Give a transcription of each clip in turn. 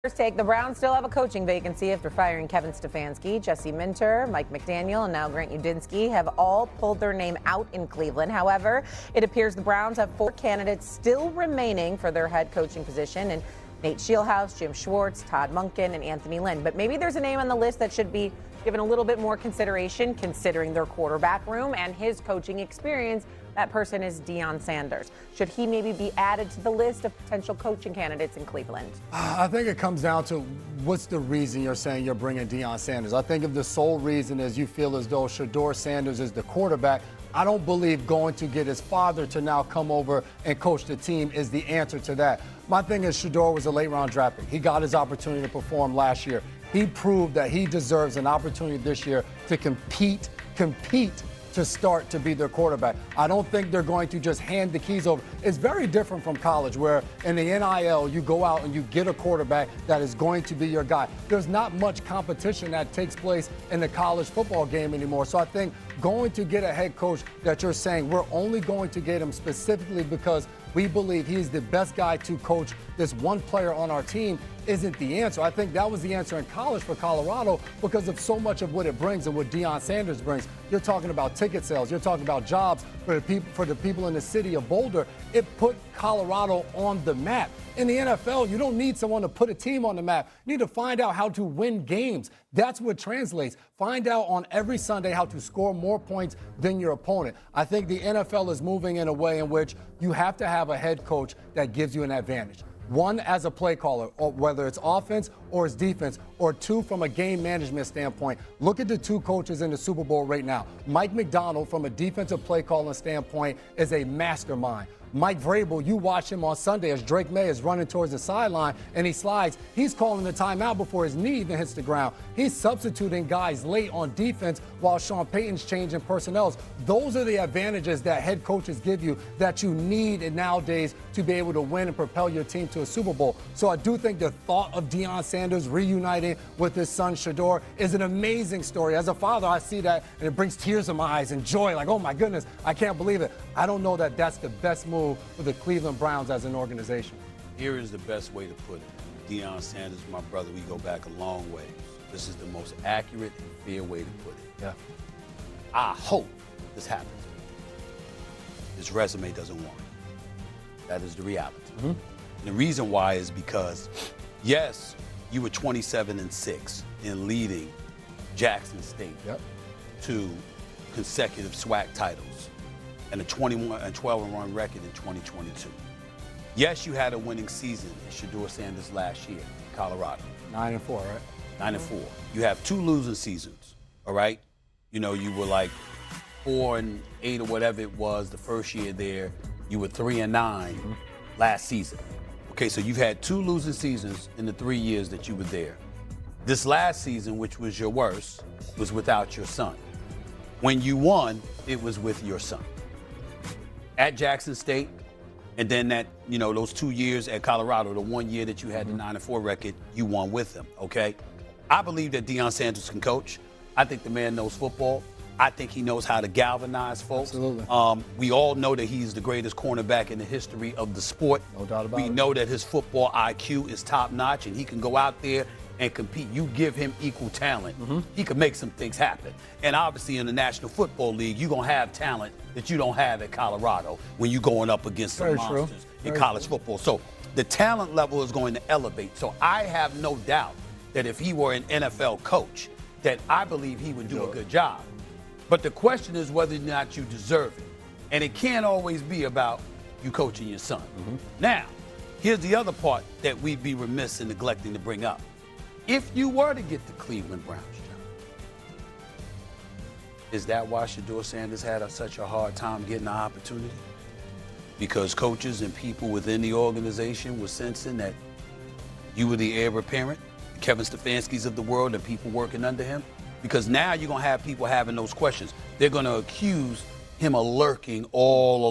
First take, the Browns still have a coaching vacancy after firing Kevin Stefanski. Jesse Minter, Mike McDaniel, and now Grant Udinski have all pulled their name out in Cleveland. However, it appears the Browns have 4 candidates still remaining for their head coaching position, and Nate Scheelhaase, Jim Schwartz, Todd Monken, and Anthony Lynn. But maybe there's a name on the list that should be given a little bit more consideration considering their quarterback room and his coaching experience. That person is Deion Sanders. Should he maybe be added to the list of potential coaching candidates in Cleveland? I think it comes down to what's the reason you're saying you're bringing Deion Sanders. I think if the sole reason is you feel as though Shedeur Sanders is the quarterback, I don't believe going to get his father to now come over and coach the team is the answer to that. My thing is Shedeur was a late-round draft pick. He got his opportunity to perform last year. He proved that he deserves an opportunity this year to compete to start to be their quarterback. I don't think they're going to just hand the keys over. It's very different from college where in the NIL you go out and you get a quarterback that is going to be your guy. There's not much competition that takes place in the college football game anymore. So I think going to get a head coach that you're saying we're only going to get him specifically because we believe he's the best guy to coach this one player on our team isn't the answer. I think that was the answer in college for Colorado because of so much of what it brings and what Deion Sanders brings. You're talking about ticket sales. You're talking about jobs for the people in the city of Boulder. It put Colorado on the map. In the NFL, you don't need someone to put a team on the map. You need to find out how to win games. That's what translates. Find out on every Sunday how to score more points than your opponent. I think the NFL is moving in a way in which you have to have a head coach that gives you an advantage. 1, as a play caller, or whether it's offense or it's defense, or 2, from a game management standpoint. Look at the 2 coaches in the Super Bowl right now. Mike Macdonald, from a defensive play calling standpoint, is a mastermind. Mike Vrabel, you watch him on Sunday as Drake May is running towards the sideline and he slides. He's calling the timeout before his knee even hits the ground. He's substituting guys late on defense while Sean Payton's changing personnel. Those are the advantages that head coaches give you that you need nowadays to be able to win and propel your team to a Super Bowl. So I do think the thought of Deion Sanders reuniting with his son Shedeur is an amazing story. As a father, I see that and it brings tears to my eyes and joy. Like, oh my goodness, I can't believe it. I don't know that that's the best move for the Cleveland Browns as an organization. Here is the best way to put it. Deion Sanders, my brother, we go back a long way. This is the most accurate and fair way to put it. Yeah. I hope this happens. His resume doesn't warrant it. That is the reality. Mm-hmm. And the reason why is because, yes, you were 27-6 in leading Jackson State to consecutive SWAC titles and a 12-run record in 2022. Yes, you had a winning season in Shedeur Sanders last year in Colorado. 9-4, right? 9-4. You have 2 losing seasons, all right? You know, you were like 4-8 or whatever it was the first year there. You were 3-9 last season. Okay, so you've had 2 losing seasons in the 3 years that you were there. This last season, which was your worst, was without your son. When you won, it was with your son. At Jackson State, and then that, you know, those 2 years at Colorado, the 1 year that you had the 9-4 record, you won with him, okay? I believe that Deion Sanders can coach. I think the man knows football. I think he knows how to galvanize folks. Absolutely. We all know that he's the greatest cornerback in the history of the sport. No doubt about it. We know that his football IQ is top-notch, and he can go out there and compete. You give him equal talent, he can make some things happen. And obviously in the National Football League, you're going to have talent that you don't have at Colorado when you're going up against some monsters in college football. So the talent level is going to elevate. So I have no doubt that if he were an NFL coach, that I believe he would do a good job. But the question is whether or not you deserve it. And it can't always be about you coaching your son. Now, here's the other part that we'd be remiss in neglecting to bring up. If you were to get the Cleveland Browns job, is that why Shedeur Sanders had such a hard time getting the opportunity? Because coaches and people within the organization were sensing that you were the heir apparent, Kevin Stefanski's of the world and people working under him? Because now you're going to have people having those questions. They're going to accuse him of lurking all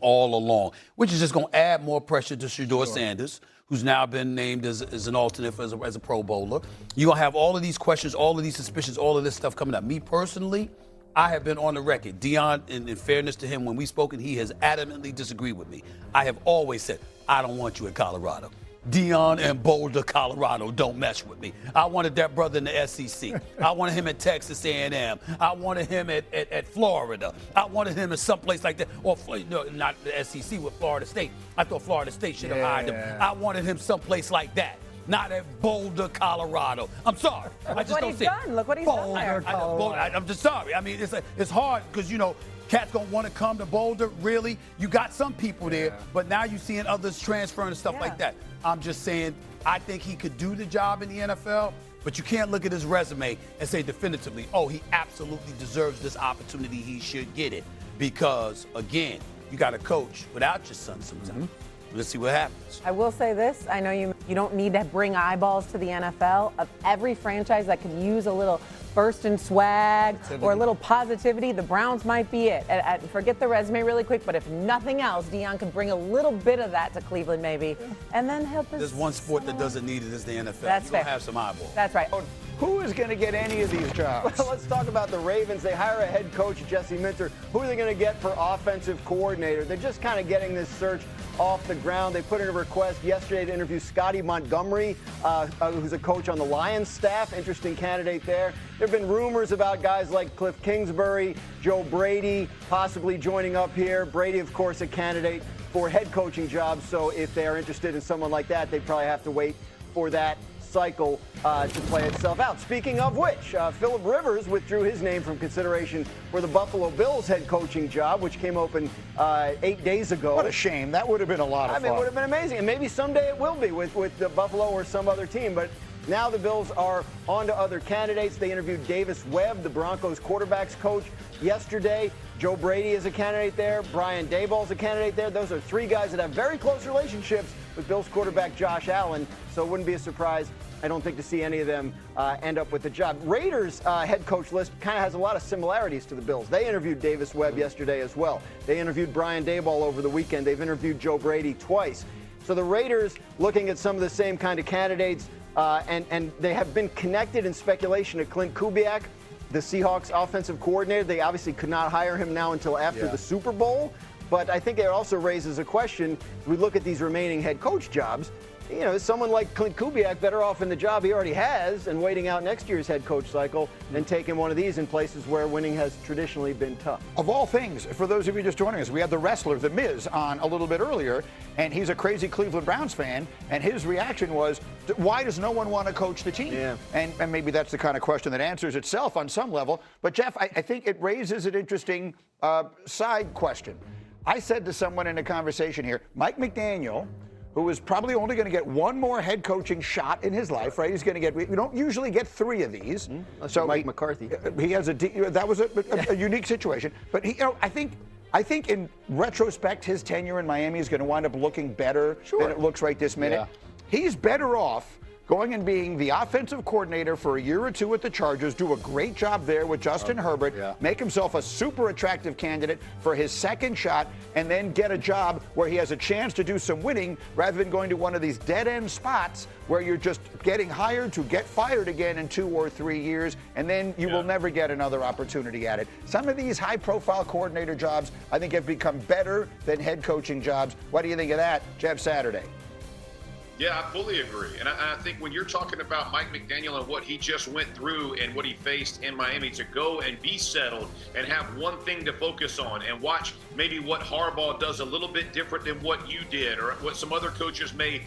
along, which is just going to add more pressure to Shedeur Sanders, who's now been named as an alternate as a Pro Bowler. You're going to have all of these questions, all of these suspicions, all of this stuff coming up. Me personally, I have been on the record. Deion, in fairness to him, when we've spoken, he has adamantly disagreed with me. I have always said, I don't want you at Colorado. Deion in Boulder, Colorado. Don't mess with me. I wanted that brother in the SEC. I wanted him at Texas A&M. I wanted him at Florida. I wanted him in someplace like that. Or, no, not the SEC with Florida State. I thought Florida State should have hired him. I wanted him someplace like that. Not at Boulder, Colorado. I'm sorry. I just don't see it. Look what he's done there. I'm just sorry. I mean, it's hard because, you know, cats don't want to come to Boulder. Really? You got some people there, but now you're seeing others transferring and stuff like that. I'm just saying, I think he could do the job in the NFL, but you can't look at his resume and say definitively, oh, he absolutely deserves this opportunity. He should get it. Because, again, you got to coach without your son sometimes. Let's see what happens. I will say this. I know you don't need to bring eyeballs to the NFL. Of every franchise that can use a little burst in swag or a little positivity, the Browns might be it. And forget the resume really quick, but if nothing else, Deion could bring a little bit of that to Cleveland maybe, and then help us. There's one sport that doesn't need it is the NFL. That's fair. You're gonna have some eyeballs. That's right. Who is going to get any of these jobs? Well, let's talk about the Ravens. They hire a head coach, Jesse Minter. Who are they going to get for offensive coordinator? They're just kind of getting this search off the ground. They put in a request yesterday to interview Scotty Montgomery, who's a coach on the Lions staff. Interesting candidate there. There have been rumors about guys like Cliff Kingsbury, Joe Brady possibly joining up here. Brady, of course, a candidate for head coaching jobs. So if they are interested in someone like that, they probably have to wait for that cycle to play itself out. Speaking of which, Phillip Rivers withdrew his name from consideration for the Buffalo Bills head coaching job, which came open 8 days ago. What a shame. That would have been a lot of fun. I mean, it would have been amazing. And maybe someday it will be with the Buffalo or some other team. But now the Bills are on to other candidates. They interviewed Davis Webb, the Broncos quarterbacks coach, yesterday. Joe Brady is a candidate there. Brian Daboll is a candidate there. Those are three guys that have very close relationships with Bills quarterback Josh Allen. So it wouldn't be a surprise, I don't think, to see any of them end up with the job. Raiders' head coach list kind of has a lot of similarities to the Bills. They interviewed Davis Webb yesterday as well. They interviewed Brian Daboll over the weekend. They've interviewed Joe Brady twice. So the Raiders looking at some of the same kind of candidates, and they have been connected in speculation to Clint Kubiak, the Seahawks offensive coordinator. They obviously could not hire him now until after the Super Bowl. But I think it also raises a question. We look at these remaining head coach jobs. You know, is someone like Clint Kubiak better off in the job he already has and waiting out next year's head coach cycle than taking one of these in places where winning has traditionally been tough? Of all things, for those of you just joining us, we had the wrestler, The Miz, on a little bit earlier, and he's a crazy Cleveland Browns fan, and his reaction was, why does no one want to coach the team? Yeah. And maybe that's the kind of question that answers itself on some level. But, Jeff, I think it raises an interesting side question. I said to someone in a conversation here, Mike McDaniel, who is probably only going to get one more head coaching shot in his life, right? He's going to get, we don't usually get three of these. So Mike McCarthy. He has that was a unique situation. But he, I think in retrospect, his tenure in Miami is going to wind up looking better than it looks right this minute. He's better off going and being the offensive coordinator for a year or two at the Chargers, do a great job there with Justin Herbert, make himself a super attractive candidate for his second shot, and then get a job where he has a chance to do some winning rather than going to one of these dead-end spots where you're just getting hired to get fired again in 2 or 3 years, and then you will never get another opportunity at it. Some of these high-profile coordinator jobs, I think, have become better than head coaching jobs. What do you think of that, Jeff Saturday? Yeah, I fully agree. And I think when you're talking about Mike McDaniel and what he just went through and what he faced in Miami, to go and be settled and have one thing to focus on and watch maybe what Harbaugh does a little bit different than what you did or what some other coaches may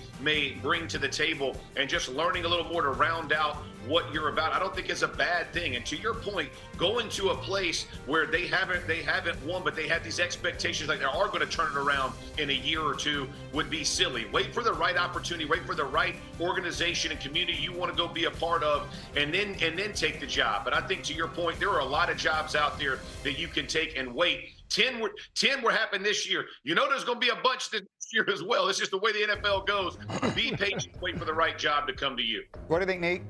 bring to the table, and just learning a little more to round out what you're about, I don't think is a bad thing. And to your point, going to a place where they haven't won, but they have these expectations like they are going to turn it around in a year or two would be silly. Wait for the right opportunity, wait for the right organization and community you want to go be a part of, and then take the job. But I think to your point, there are a lot of jobs out there that you can take and wait. 10 were happening this year. You know there's going to be a bunch this year as well. It's just the way the NFL goes. Be patient, wait for the right job to come to you. What do you think, Nate?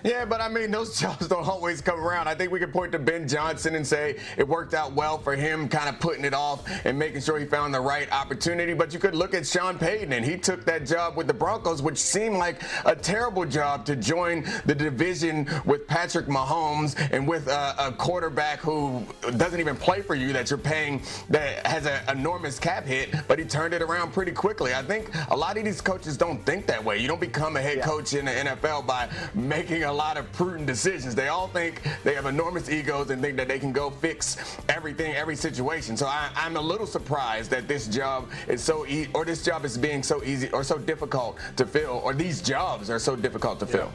Yeah, but I mean, those jobs don't always come around. I think we can point to Ben Johnson and say it worked out well for him, kind of putting it off and making sure he found the right opportunity. But you could look at Sean Payton, and he took that job with the Broncos, which seemed like a terrible job to join the division with Patrick Mahomes and with a quarterback who doesn't even play for you that you're paying, that has an enormous cap hit, but he turned it around pretty quickly. I think a lot of these coaches don't think that way. You don't become a head coach in the NFL by making a lot of prudent decisions. They all think they have enormous egos and think that they can go fix everything, every situation. So I'm a little surprised that this job is so easy, or this job is being so easy or so difficult to fill, or these jobs are so difficult to fill.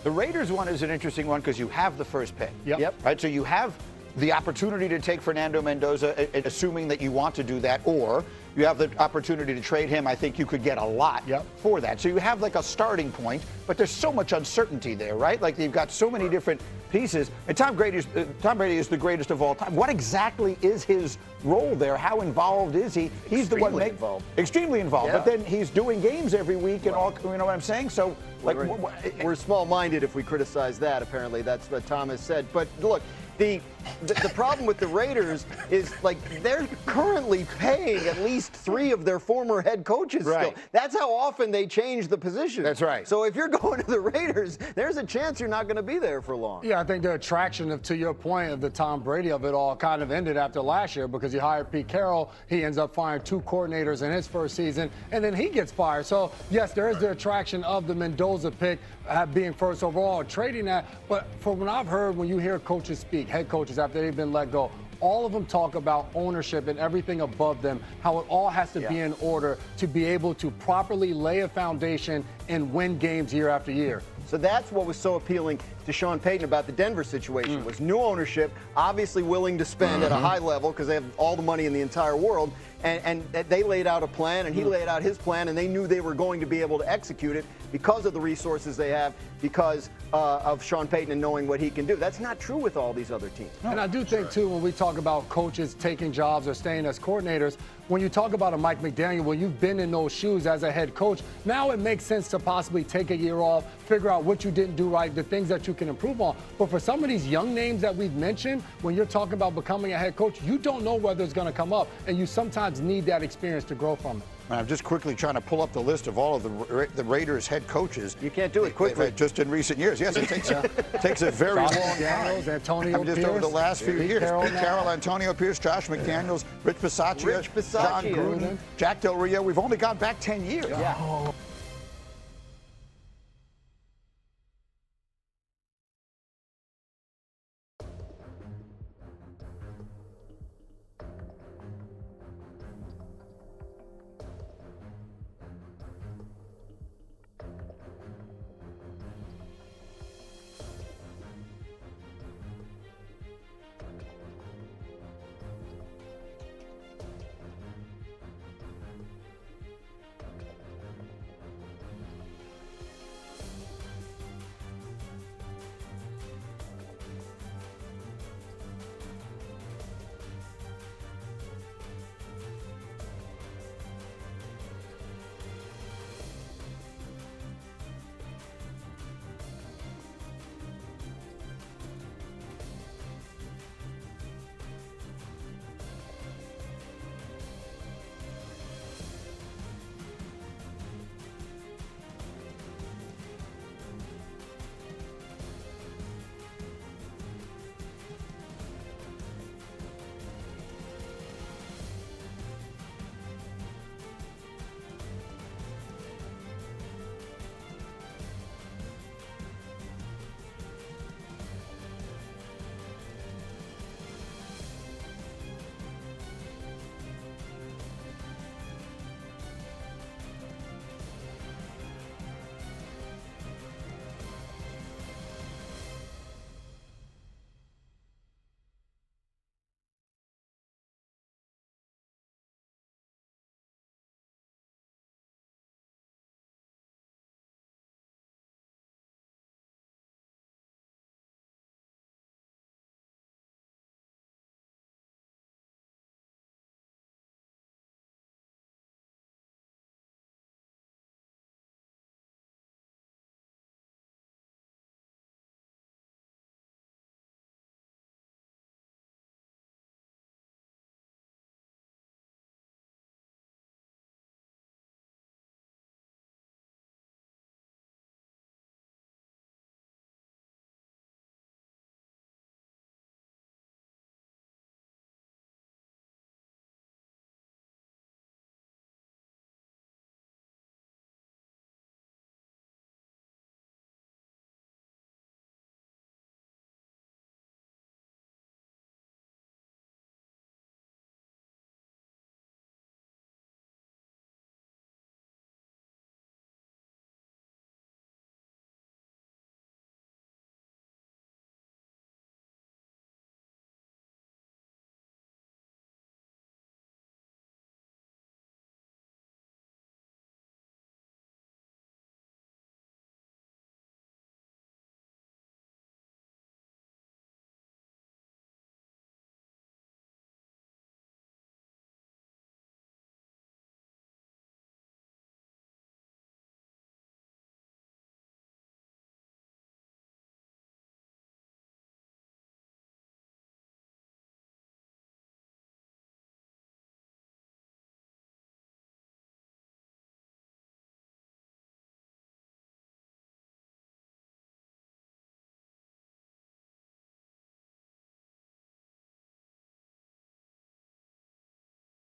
The Raiders one is an interesting one because you have the first pick. Yep. Right, so you have the opportunity to take Fernando Mendoza, assuming that you want to do that, or you have the opportunity to trade him. I think you could get a lot for that. So you have like a starting point, but there's so much uncertainty there, right? Like you've got so many different pieces. And Tom Brady is the greatest of all time. What exactly is his role there? How involved is he? He's the one extremely involved. But then he's doing games every week and all. You know what I'm saying? So like we're small-minded if we criticize that. Apparently, that's what Tom has said. But look. The problem with the Raiders is, like, they're currently paying at least 3 of their former head coaches still. That's how often they change the position. That's right. So if you're going to the Raiders, there's a chance you're not going to be there for long. Yeah, I think the attraction to your point of the Tom Brady of it all kind of ended after last year because he hired Pete Carroll. He ends up firing 2 coordinators in his first season, and then he gets fired. So, yes, there is the attraction of the Mendoza pick being first overall, trading that. But from what I've heard, when you hear coaches speak, head coaches after they've been let go, all of them talk about ownership and everything above them, how it all has to be in order to be able to properly lay a foundation and win games year after year. So that's what was so appealing to Sean Payton about the Denver situation was new ownership, obviously willing to spend at a high level because they have all the money in the entire world. And they laid out a plan, and he laid out his plan, and they knew they were going to be able to execute it because of the resources they have, because of Sean Payton and knowing what he can do. That's not true with all these other teams. And I do think, too, when we talk about coaches taking jobs or staying as coordinators, when you talk about a Mike McDaniel, when you've been in those shoes as a head coach, now it makes sense to possibly take a year off, figure out what you didn't do right, the things that you can improve on. But for some of these young names that we've mentioned, when you're talking about becoming a head coach, you don't know whether it's going to come up, and you sometimes need that experience to grow from it. I'm just quickly trying to pull up the list of all of the Raiders head coaches. You can't do it quickly. Just in recent years. Yes, it takes a very long time. Antonio Just Pierce, over the last few years. Pete Carroll, Antonio Pierce, Josh McDaniels, Rich Bisaccia, John Gruden, Jack Del Rio. We've only gone back 10 years. Yeah.